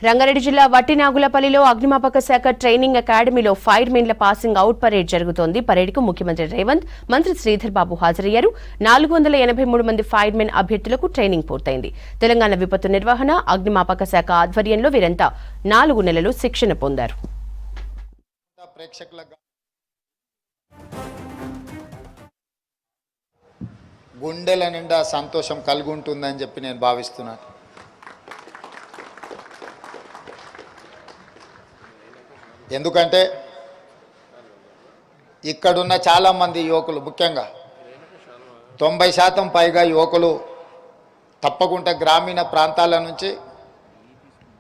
రంగారెడ్డి జిల్లా వట్టినాగులపల్లిలో అగ్నిమాపక శాఖ ట్రైనింగ్ అకాడమీలో ఫైర్ మెన్ల పాసింగ్ అవుట్ పరేడ్ జరుగుతోంది. పరేడ్కు ముఖ్యమంత్రి రేవంత్, మంత్రి శ్రీధర్ బాబు హాజరయ్యారు. 483 మంది ఫైర్ మెన్ అభ్యర్థులకు ట్రైనింగ్ పూర్తయింది. తెలంగాణ విపత్తు నిర్వహణ, అగ్నిమాపక శాఖ ఆధ్వర్యంలో వీరంతా 4 నెలలు శిక్షణ పొందారు. గుండెల నిండా సంతోషం కలుగుంటుందని చెప్పి నేను భావిస్తున్నాను. ఎందుకంటే ఇక్కడున్న చాలామంది యువకులు, ముఖ్యంగా 90% పైగా యువకులు తప్పకుండా గ్రామీణ ప్రాంతాల నుంచి,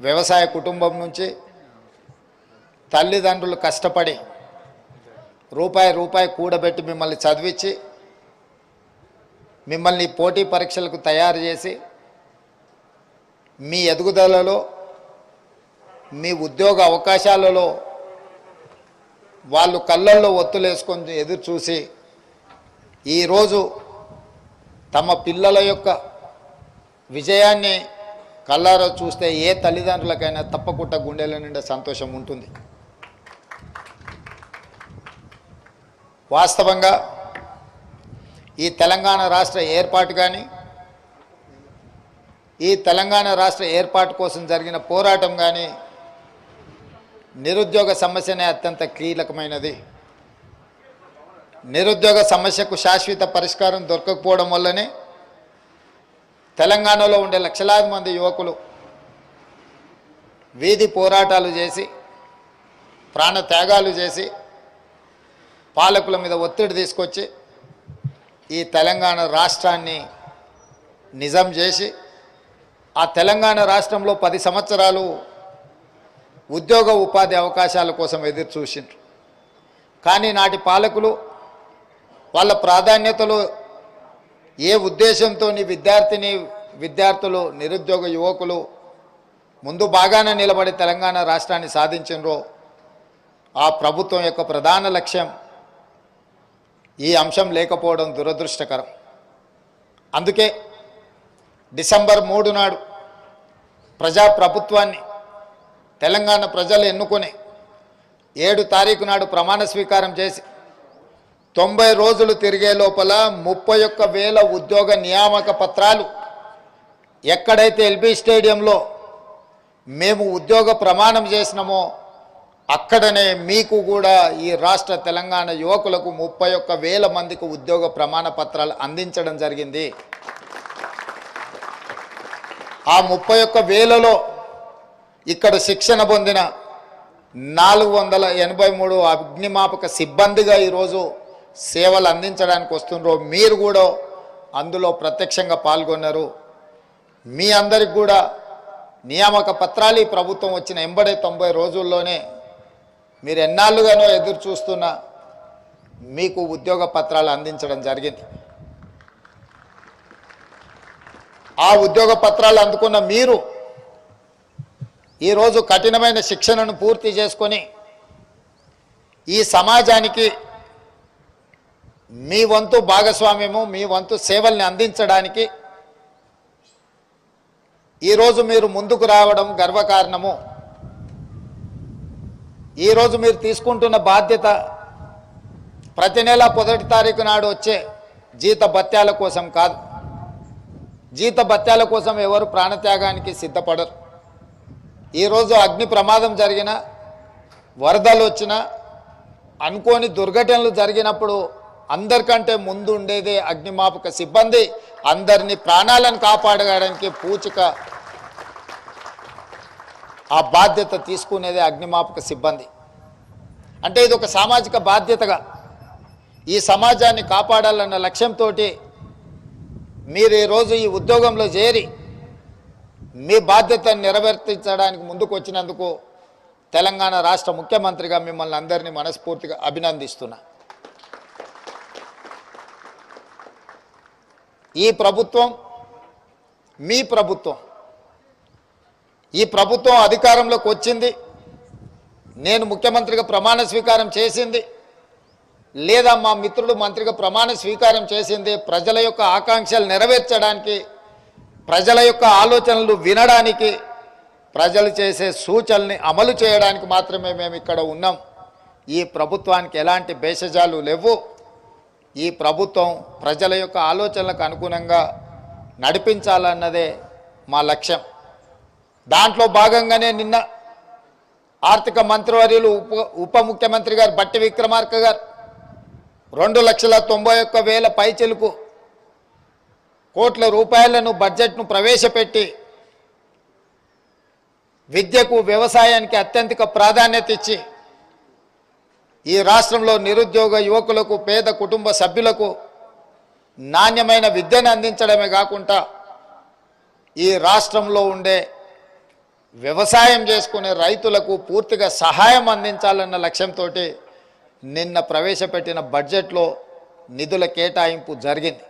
వ్యవసాయ కుటుంబం నుంచి, తల్లిదండ్రులు కష్టపడి రూపాయి కూడబెట్టి మిమ్మల్ని చదివించి, మిమ్మల్ని పోటీ పరీక్షలకు తయారు చేసి, మీ ఎదుగుదలలో, మీ ఉద్యోగ అవకాశాలలో వాళ్ళు కళ్ళల్లో ఒత్తులేసుకొని ఎదురు చూసి ఈరోజు తమ పిల్లల యొక్క విజయాన్ని కళ్ళారా చూస్తే ఏ తల్లిదండ్రులకైనా తప్పకుండా గుండెల నిండా సంతోషం ఉంటుంది. వాస్తవంగా ఈ తెలంగాణ రాష్ట్ర ఏర్పాటు కానీ, ఈ తెలంగాణ రాష్ట్ర ఏర్పాటు కోసం జరిగిన పోరాటం కానీ నిరుద్యోగ సమస్యనే అత్యంత కీలకమైనది. నిరుద్యోగ సమస్యకు శాశ్వత పరిష్కారం దొరకకపోవడం వల్లనే తెలంగాణలో ఉండే లక్షలాది మంది యువకులు వీధి పోరాటాలు చేసి, ప్రాణ త్యాగాలు చేసి, పాలకుల మీద ఒత్తిడి తీసుకొచ్చి ఈ తెలంగాణ రాష్ట్రాన్ని నిజం చేసి, ఆ తెలంగాణ రాష్ట్రంలో 10 సంవత్సరాలు ఉద్యోగ ఉపాధి అవకాశాల కోసం ఎదురు చూసిండ్రు. కానీ నాటి పాలకులు వాళ్ళ ప్రాధాన్యతలు ఏ ఉద్దేశంతో విద్యార్థులు, నిరుద్యోగ యువకులు ముందు బాగానే నిలబడి తెలంగాణ రాష్ట్రాన్ని సాధించినరో ఆ ప్రభుత్వం యొక్క ప్రధాన లక్ష్యం ఈ అంశం లేకపోవడం దురదృష్టకరం. అందుకే డిసెంబర్ 3 నాడు ప్రజాప్రభుత్వాన్ని తెలంగాణ ప్రజలు ఎన్నుకొని 7 తారీఖు నాడు ప్రమాణ స్వీకారం చేసి 90 రోజులు తిరిగే లోపల 31,000 ఉద్యోగ నియామక పత్రాలు ఎక్కడైతే ఎల్బీ స్టేడియంలో మేము ఉద్యోగ ప్రమాణం చేసినామో అక్కడనే మీకు కూడా ఈ రాష్ట్ర తెలంగాణ యువకులకు 31,000 మందికి ఉద్యోగ ప్రమాణ పత్రాలు అందించడం జరిగింది. ఆ 31,000లో ఇక్కడ శిక్షణ పొందిన 483 అగ్నిమాపక సిబ్బందిగా ఈరోజు సేవలు అందించడానికి వస్తున్నారు. మీరు కూడా అందులో ప్రత్యక్షంగా పాల్గొన్నారు. మీ అందరికి కూడా నియామక పత్రాలు ఈ ప్రభుత్వం వచ్చిన ఎంబడే 90 రోజుల్లోనే మీరు ఎన్నాళ్ళుగానో ఎదురు చూస్తున్న మీకు ఉద్యోగ పత్రాలు అందించడం జరిగింది. ఆ ఉద్యోగ పత్రాలు అందుకున్న మీరు ఈరోజు కఠినమైన శిక్షణను పూర్తి చేసుకొని ఈ సమాజానికి మీ వంతు భాగస్వామ్యము, మీ వంతు సేవల్ని అందించడానికి ఈరోజు మీరు ముందుకు రావడం గర్వకారణము. ఈరోజు మీరు తీసుకుంటున్న బాధ్యత ప్రతి నెల 1 తారీఖు నాడు వచ్చే జీత భత్యాల కోసం కాదు. జీత భత్యాల కోసం ఎవరు ప్రాణత్యాగానికి సిద్ధపడరు. ఈరోజు అగ్ని ప్రమాదం జరిగిన, వరదలు వచ్చిన, అనుకోని దుర్ఘటనలు జరిగినప్పుడు అందరికంటే ముందు ఉండేదే అగ్నిమాపక సిబ్బంది. అందరినీ ప్రాణాలను కాపాడడానికి పూచిక ఆ బాధ్యత తీసుకునేదే అగ్నిమాపక సిబ్బంది. అంటే ఇది ఒక సామాజిక బాధ్యతగా ఈ సమాజాన్ని కాపాడాలన్న లక్ష్యంతో మీరు ఈరోజు ఈ ఉద్యోగంలో చేరి మీ బాధ్యతను నెరవేర్తించడానికి ముందుకు వచ్చినందుకు తెలంగాణ రాష్ట్ర ముఖ్యమంత్రిగా మిమ్మల్ని అందరినీ మనస్ఫూర్తిగా అభినందిస్తున్నా. ఈ ప్రభుత్వం మీ ప్రభుత్వం. ఈ ప్రభుత్వం అధికారంలోకి వచ్చింది, నేను ముఖ్యమంత్రిగా ప్రమాణ స్వీకారం చేసింది, లేదా మా మిత్రుడు మంత్రిగా ప్రమాణ స్వీకారం చేసింది ప్రజల యొక్క ఆకాంక్షలు నెరవేర్చడానికి, ప్రజల యొక్క ఆలోచనలు వినడానికి, ప్రజలు చేసే సూచనల్ని అమలు చేయడానికి మాత్రమే మేము ఇక్కడ ఉన్నాం. ఈ ప్రభుత్వానికి ఎలాంటి భేషజాలు లేవు. ఈ ప్రభుత్వం ప్రజల యొక్క ఆలోచనలకు అనుగుణంగా నడిపించాలన్నదే మా లక్ష్యం. దాంట్లో భాగంగానే నిన్న ఆర్థిక మంత్రివర్యులు ఉప ముఖ్యమంత్రి గారు బట్టి విక్రమార్క గారు 2,91,000 పైచిలుకు కోట్ల రూపాయలను బడ్జెట్ను ప్రవేశపెట్టి విద్యకు వ్యవసాయానికి అత్యంత ప్రాధాన్యత ఇచ్చి ఈ రాష్ట్రంలో నిరుద్యోగ యువకులకు పేద కుటుంబ సభ్యులకు నాణ్యమైన విద్యను అందించడమే కాకుండా ఈ రాష్ట్రంలో ఉండే వ్యవసాయం చేసుకునే రైతులకు పూర్తిగా సహాయం అందించాలన్న లక్ష్యంతో నిన్న ప్రవేశపెట్టిన బడ్జెట్లో నిధుల కేటాయింపు జరిగింది.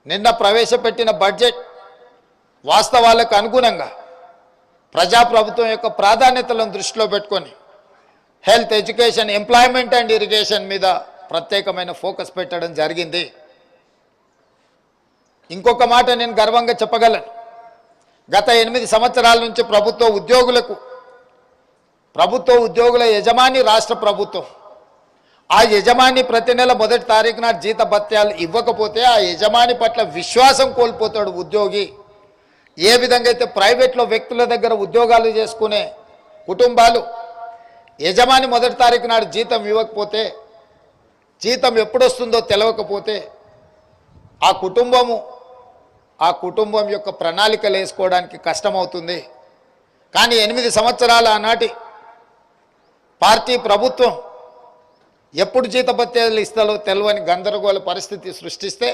నిన్న ప్రవేశపెట్టిన బడ్జెట్ వాస్తవాలకు అనుగుణంగా ప్రజాప్రభుత్వం యొక్క ప్రాధాన్యతలను దృష్టిలో పెట్టుకొని health, education, employment and irrigation మీద ప్రత్యేకమైన ఫోకస్ పెట్టడం జరిగింది. ఇంకొక మాట నేను గర్వంగా చెప్పగలను. గత 8 సంవత్సరాల నుంచి ప్రభుత్వ ఉద్యోగుల యజమాని రాష్ట్ర ప్రభుత్వం. ఆ యజమాని ప్రతి నెల 1వ తారీఖు నాడు జీత భత్యాలు ఇవ్వకపోతే ఆ యజమాని పట్ల విశ్వాసం కోల్పోతాడు ఉద్యోగి. ఏ విధంగా అయితే ప్రైవేట్లో వ్యక్తుల దగ్గర ఉద్యోగాలు చేసుకునే కుటుంబాలు యజమాని 1వ తారీఖు నాడు జీతం ఇవ్వకపోతే, జీతం ఎప్పుడొస్తుందో తెలియకపోతే ఆ కుటుంబం యొక్క ప్రణాళికలు వేసుకోవడానికి కష్టమవుతుంది. కానీ 8 సంవత్సరాల ఆనాటి పార్టీ ప్రభుత్వం ఎప్పుడు జీతభత్యాలు ఇస్తారో తెలియని గందరగోళ పరిస్థితి సృష్టిస్తే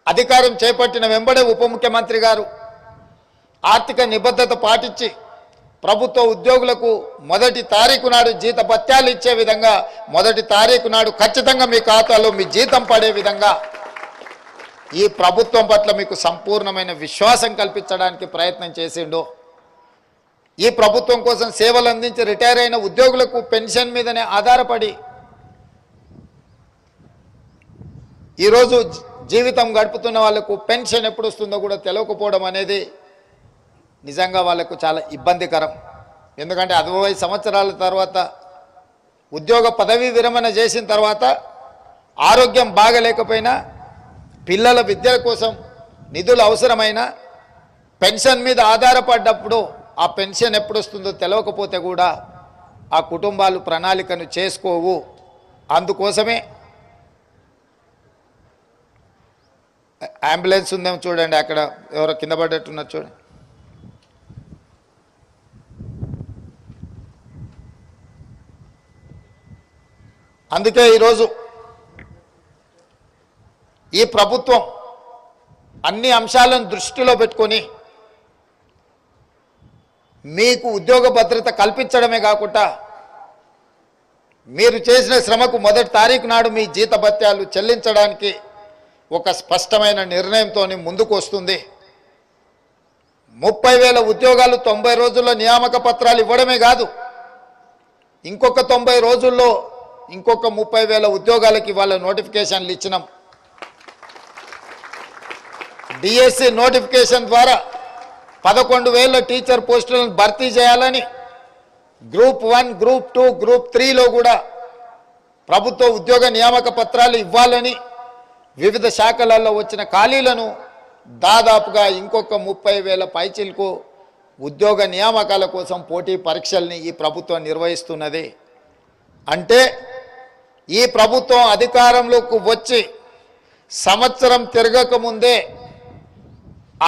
అధికారం చేపట్టిన వెంబడే ఉప ముఖ్యమంత్రి గారు ఆర్థిక నిబద్ధత పాటించి ప్రభుత్వ ఉద్యోగులకు 1వ తారీఖు నాడు జీతభత్యాలు ఇచ్చే విధంగా 1వ తారీఖు నాడు ఖచ్చితంగా మీ ఖాతాలో మీ జీతం పడే విధంగా ఈ ప్రభుత్వం పట్ల మీకు సంపూర్ణమైన విశ్వాసం కల్పించడానికి ప్రయత్నం చేసిండు. ఈ ప్రభుత్వం కోసం సేవలు అందించి రిటైర్ అయిన ఉద్యోగులకు పెన్షన్ మీదనే ఆధారపడి ఈరోజు జీవితం గడుపుతున్న వాళ్లకు పెన్షన్ ఎప్పుడు వస్తుందో కూడా తెలియకపోవడం అనేది నిజంగా వాళ్లకు చాలా ఇబ్బందికరం. ఎందుకంటే 60 సంవత్సరాల తర్వాత ఉద్యోగ పదవీ విరమణ చేసిన తర్వాత ఆరోగ్యం బాగలేకపోయినా, పిల్లల విద్య కోసం నిధులు అవసరమైన పెన్షన్ మీద ఆధారపడ్డప్పుడు ఆ పెన్షన్ ఎప్పుడు వస్తుందో తెలియకపోతే కూడా ఆ కుటుంబాలు ప్రణాళికను చేసుకోవు. అందుకోసమే అంబులెన్స్ ఉందేమో చూడండి, అక్కడ ఎవరో కింద పడ్డట్టున్నారు చూడండి. అందుకే ఈరోజు ఈ ప్రభుత్వం అన్ని అంశాలను దృష్టిలో పెట్టుకొని మీకు ఉద్యోగ భద్రత కల్పించడమే కాకుండా మీరు చేసిన శ్రమకు 1వ తారీఖు నాడు మీ జీతభత్యాలు చెల్లించడానికి ఒక స్పష్టమైన నిర్ణయంతో ముందుకు వస్తుంది. 30,000 ఉద్యోగాలు 90 రోజుల్లో నియామక పత్రాలు ఇవ్వడమే కాదు, ఇంకొక 90 రోజుల్లో ఇంకొక 30,000 ఉద్యోగాలకి ఇవాళ నోటిఫికేషన్లు ఇచ్చినాం. డిఎస్సి నోటిఫికేషన్ ద్వారా 11,000 టీచర్ పోస్టులను భర్తీ చేయాలని, గ్రూప్ 1, గ్రూప్ 2, గ్రూప్ 3లో కూడా ప్రభుత్వ ఉద్యోగ నియామక పత్రాలు ఇవ్వాలని, వివిధ శాఖలలో వచ్చిన ఖాళీలను దాదాపుగా ఇంకొక 30,000 పైచిలకు ఉద్యోగ నియామకాల కోసం పోటీ పరీక్షల్ని ఈ ప్రభుత్వం నిర్వహిస్తున్నది. అంటే ఈ ప్రభుత్వం అధికారంలోకి వచ్చి సంవత్సరం తిరగకముందే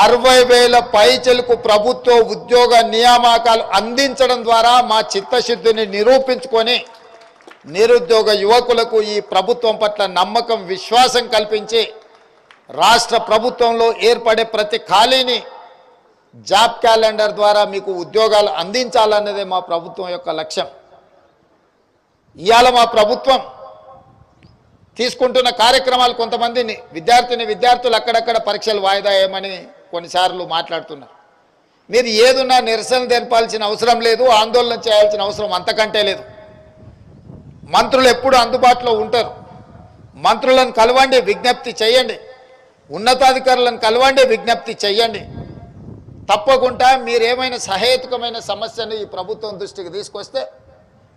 60,000 పైచిలకు ప్రభుత్వ ఉద్యోగ నియామకాలు అందించడం ద్వారా మా చిత్తశుద్ధిని నిరూపించుకొని నిరుద్యోగ యువకులకు ఈ ప్రభుత్వం పట్ల నమ్మకం, విశ్వాసం కల్పించి రాష్ట్ర ప్రభుత్వంలో ఏర్పడే ప్రతి ఖాళీని జాబ్ క్యాలెండర్ ద్వారా మీకు ఉద్యోగాలు అందించాలన్నదే మా ప్రభుత్వం యొక్క లక్ష్యం. ఇవాళ మా ప్రభుత్వం తీసుకుంటున్న కార్యక్రమాలు కొంతమందిని విద్యార్థులు అక్కడక్కడ పరీక్షలు వాయిదా వేయమని కొన్నిసార్లు మాట్లాడుతున్నారు. మీరు ఏదున్నా నిరసన తెలపాల్సిన అవసరం లేదు, ఆందోళన చేయాల్సిన అవసరం అంతకంటే లేదు. మంత్రులు ఎప్పుడు అందుబాటులో ఉంటారు. మంత్రులను కలవండి, విజ్ఞప్తి చేయండి. ఉన్నతాధికారులను కలవండి, విజ్ఞప్తి చేయండి. తప్పకుండా మీరేమైనా సహేతుకమైన సమస్యను ఈ ప్రభుత్వం దృష్టికి తీసుకొస్తే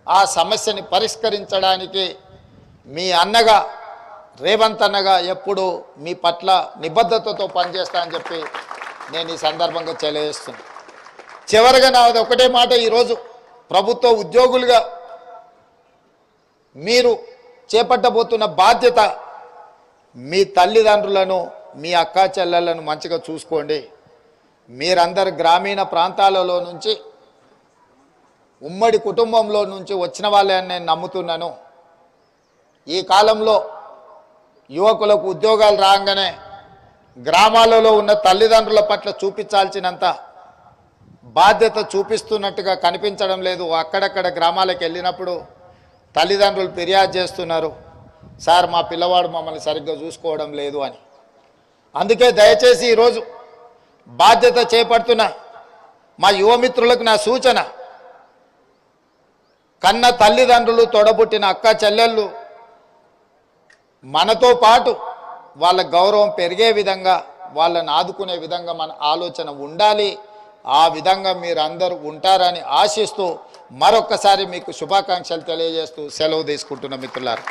ఆ సమస్యని పరిష్కరించడానికి మీ అన్నగా రేవంత్ అన్నగా ఎప్పుడు మీ పట్ల నిబద్ధతతో పనిచేస్తా అని చెప్పి నేను ఈ సందర్భంగా తెలియజేస్తున్నాను. చివరిగా నాది ఒకటే మాట, ఈరోజు ప్రభుత్వ ఉద్యోగులుగా మీరు చేపట్టబోతున్న బాధ్యత మీ తల్లిదండ్రులను మీ అక్కా చెల్లెలను మంచిగా చూసుకోండి. మీరందరు గ్రామీణ ప్రాంతాలలో నుంచి ఉమ్మడి కుటుంబంలో నుంచి వచ్చిన వాళ్ళని నేను నమ్ముతున్నాను. ఈ కాలంలో యువకులకు ఉద్యోగాలు రాగానే గ్రామాలలో ఉన్న తల్లిదండ్రుల పట్ల చూపించాల్సినంత బాధ్యత చూపిస్తున్నట్టుగా కనిపించడం లేదు. అక్కడక్కడ గ్రామాలకు వెళ్ళినప్పుడు తల్లిదండ్రులు ఫిర్యాదు చేస్తున్నారు, సార్ మా పిల్లవాడు మమ్మల్ని సరిగ్గా చూసుకోవడం లేదు అని. అందుకే దయచేసి ఈరోజు బాధ్యత చేపడుతున్న మా యువమిత్రులకు నా సూచన, కన్న తల్లిదండ్రులు తోడబుట్టిన అక్క చెల్లెళ్ళు మనతో పాటు వాళ్ళ గౌరవం పెరిగే విధంగా వాళ్ళని ఆదుకునే విధంగా మన ఆలోచన ఉండాలి. ఆ విధంగా మీరు అందరూ ఉంటారని ఆశిస్తూ మరొక్కసారి మీకు శుభాకాంక్షలు తెలియజేస్తూ సెలవు తీసుకుంటున్న మిత్రులారా.